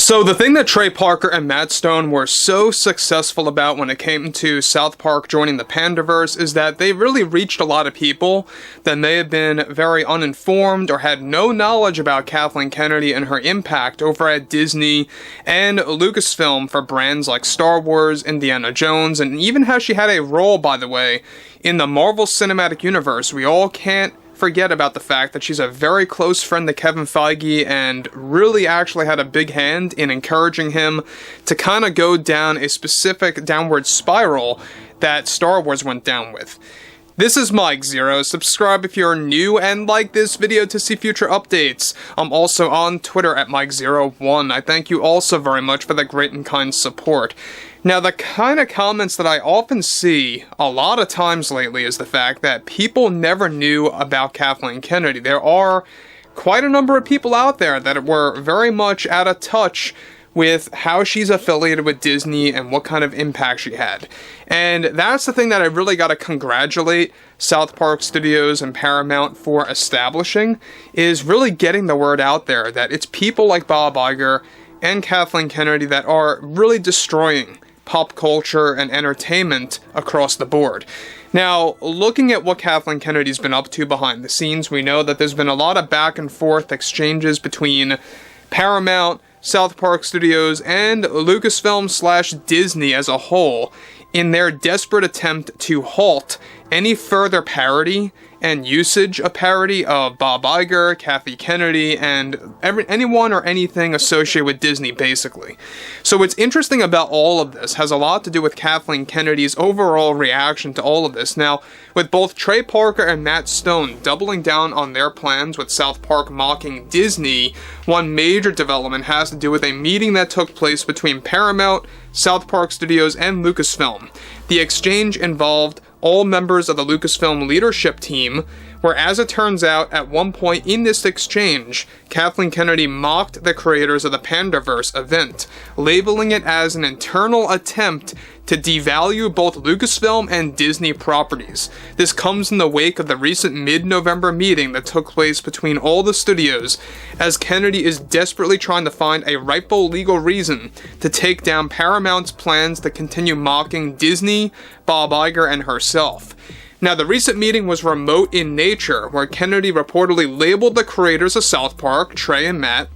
So the thing that Trey Parker and Matt Stone were so successful about when it came to South Park joining the Panderverse is that they really reached a lot of people that may have been very uninformed or had no knowledge about Kathleen Kennedy and her impact over at Disney and LUCASFILM for brands like Star Wars, Indiana Jones, and even how she had a role, by the way, in the Marvel Cinematic Universe. We all can't forget about the fact that she's a very close friend to Kevin Feige and really actually had a big hand in encouraging him to kind of go down a specific downward spiral that Star Wars went down with. This is MOCKS. Subscribe if you're new and like this video to see future updates. I'm also on Twitter at MOCKS01. I thank you also very much for the great and kind support. Now, the kind of comments that I often see a lot of times lately is the fact that people never knew about Kathleen Kennedy. There are quite a number of people out there that were very much out of touch with how she's affiliated with Disney and what kind of impact she had. And that's the thing that I really got to congratulate South Park Studios and Paramount for establishing, is really getting the word out there that it's people like Bob Iger and Kathleen Kennedy that are really destroying pop culture and entertainment across the board. Now, looking at what Kathleen Kennedy's been up to behind the scenes, we know that there's been a lot of back and forth exchanges between Paramount, South Park Studios, and Lucasfilm/Disney as a whole in their desperate attempt to halt any further parody and usage of parody of Bob Iger, Kathy Kennedy, and anyone or anything associated with Disney, basically. So what's interesting about all of this has a lot to do with Kathleen Kennedy's overall reaction to all of this. Now, with both Trey Parker and Matt Stone doubling down on their plans with South Park mocking Disney, one major development has to do with a meeting that took place between Paramount, South Park Studios, and Lucasfilm. The exchange involved all members of the Lucasfilm leadership team, where, as it turns out, at one point in this exchange, Kathleen Kennedy mocked the creators of the Panderverse event, labeling it as an internal attempt to devalue both Lucasfilm and Disney properties. This comes in the wake of the recent mid-November meeting that took place between all the studios, as Kennedy is desperately trying to find a rightful legal reason to take down Paramount's plans to continue mocking Disney, Bob Iger, and herself. Now, the recent meeting was remote in nature, where Kennedy reportedly labeled the creators of South Park, Trey and Matt,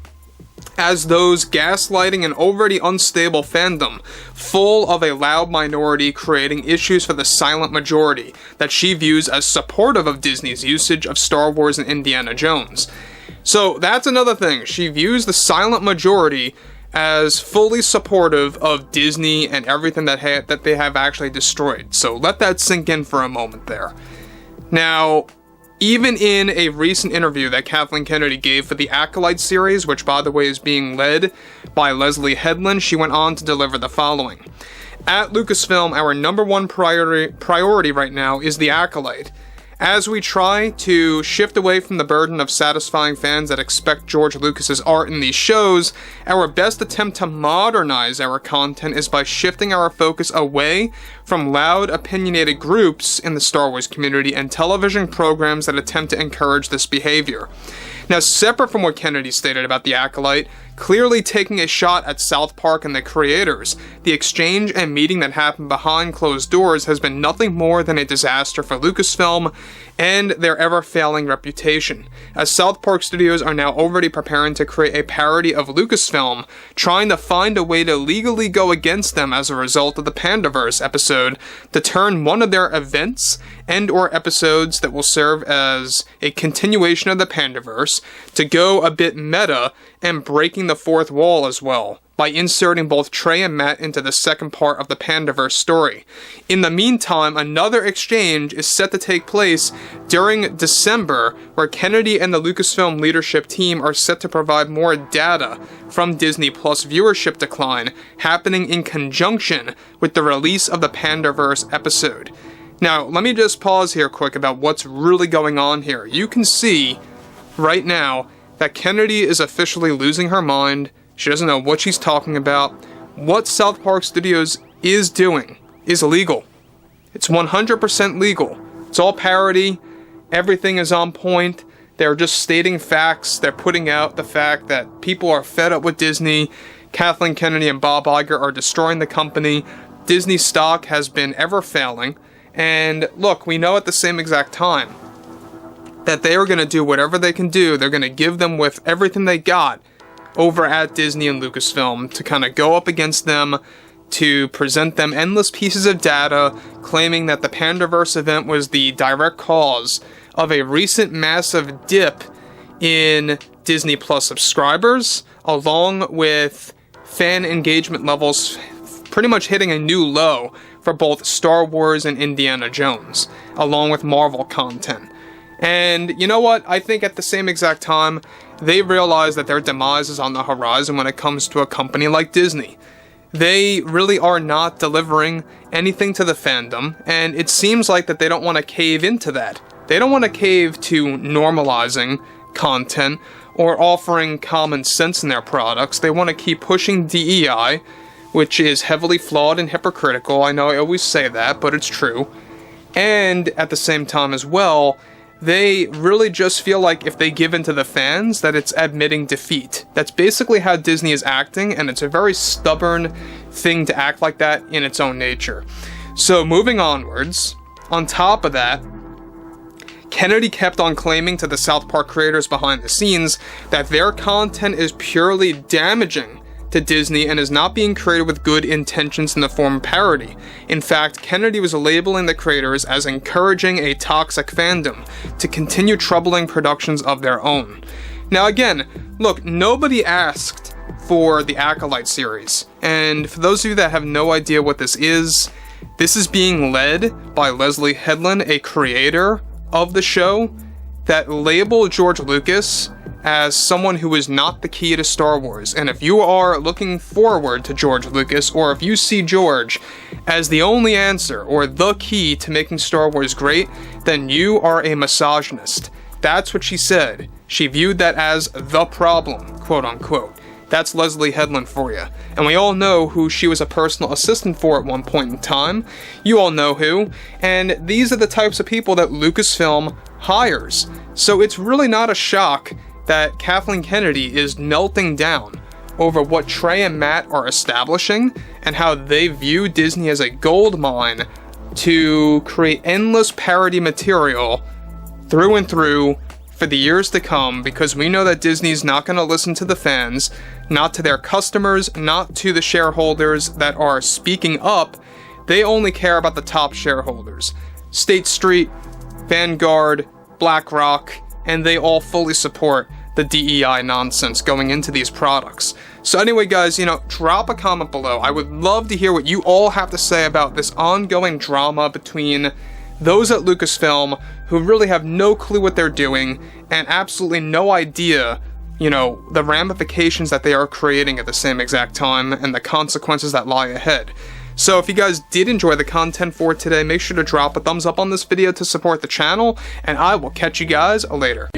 as those gaslighting an already unstable fandom, full of a loud minority creating issues for the silent majority that she views as supportive of Disney's usage of Star Wars and Indiana Jones. So that's another thing. She views the silent majority as fully supportive of Disney and everything that they have actually destroyed. So let that sink in for a moment there. Now, even in a recent interview that Kathleen Kennedy gave for the Acolyte series, which by the way is being led by Leslie Headland, she went on to deliver the following. At Lucasfilm, our number one priority right now is the Acolyte. As we try to shift away from the burden of satisfying fans that expect George Lucas's art in these shows, our best attempt to modernize our content is by shifting our focus away from loud, opinionated groups in the Star Wars community and television programs that attempt to encourage this behavior. Now, separate from what Kennedy stated about the Acolyte, clearly taking a shot at South Park and the creators, the exchange and meeting that happened behind closed doors has been nothing more than a disaster for Lucasfilm and their ever-failing reputation, as South Park Studios are now already preparing to create a parody of Lucasfilm, trying to find a way to legally go against them as a result of the Panderverse episode, to turn one of their events and/or episodes that will serve as a continuation of the Panderverse to go a bit meta and breaking the fourth wall as well, by inserting both Trey and Matt into the second part of the Panderverse story. In the meantime, another exchange is set to take place during December, where Kennedy and the Lucasfilm leadership team are set to provide more data from Disney Plus viewership decline, happening in conjunction with the release of the Panderverse episode. Now, let me just pause here quick about what's really going on here. You can see right now that Kennedy is officially losing her mind. She doesn't know what she's talking about. What South Park Studios is doing is illegal. It's 100% legal. It's all parody. Everything is on point. They're just stating facts. They're putting out the fact that people are fed up with Disney Kathleen Kennedy and Bob Iger are destroying the company. Disney stock has been ever failing. And look, we know at the same exact time that they are going to do whatever they can do. They're going to give them with everything they got over at Disney and Lucasfilm to kind of go up against them, to present them endless pieces of data claiming that the Panderverse event was the direct cause of a recent massive dip in Disney Plus subscribers, along with fan engagement levels pretty much hitting a new low for both Star Wars and Indiana Jones, along with Marvel content. And you know what? I think at the same exact time, they realize that their demise is on the horizon when it comes to a company like Disney. They really are not delivering anything to the fandom, and it seems like that they don't want to cave into that. They don't want to cave to normalizing content or offering common sense in their products. They want to keep pushing DEI, which is heavily flawed and hypocritical. I know I always say that, but it's true. And at the same time as well, they really just feel like if they give in to the fans, that it's admitting defeat. That's basically how Disney is acting, and it's a very stubborn thing to act like that in its own nature. So moving onwards, on top of that, Kennedy kept on claiming to the South Park creators behind the scenes that their content is purely damaging to Disney and is not being created with good intentions in the form of parody. In fact, Kennedy was labeling the creators as encouraging a toxic fandom to continue troubling productions of their own. Now again, look, nobody asked for the Acolyte series, and for those of you that have no idea what this is being led by Leslie Headland, a creator of the show, that labeled George Lucas as someone who is not the key to Star Wars. And if you are looking forward to George Lucas, or if you see George as the only answer or the key to making Star Wars great, then you are a misogynist. That's what she said. She viewed that as the problem, quote unquote. That's Leslie Headland for you. And we all know who she was a personal assistant for at one point in time. You all know who. And these are the types of people that Lucasfilm hires. So it's really not a shock that Kathleen Kennedy is melting down over what Trey and Matt are establishing and how they view Disney as a gold mine to create endless parody material through and through for the years to come, because we know that Disney's not going to listen to the fans, not to their customers, not to the shareholders that are speaking up. They only care about the top shareholders. State Street, Vanguard, BlackRock, and they all fully support the DEI nonsense going into these products. So anyway, guys, drop a comment below. I would love to hear what you all have to say about this ongoing drama between those at Lucasfilm who really have no clue what they're doing and absolutely no idea, the ramifications that they are creating at the same exact time and the consequences that lie ahead. So if you guys did enjoy the content for today, make sure to drop a thumbs up on this video to support the channel, and I will catch you guys later.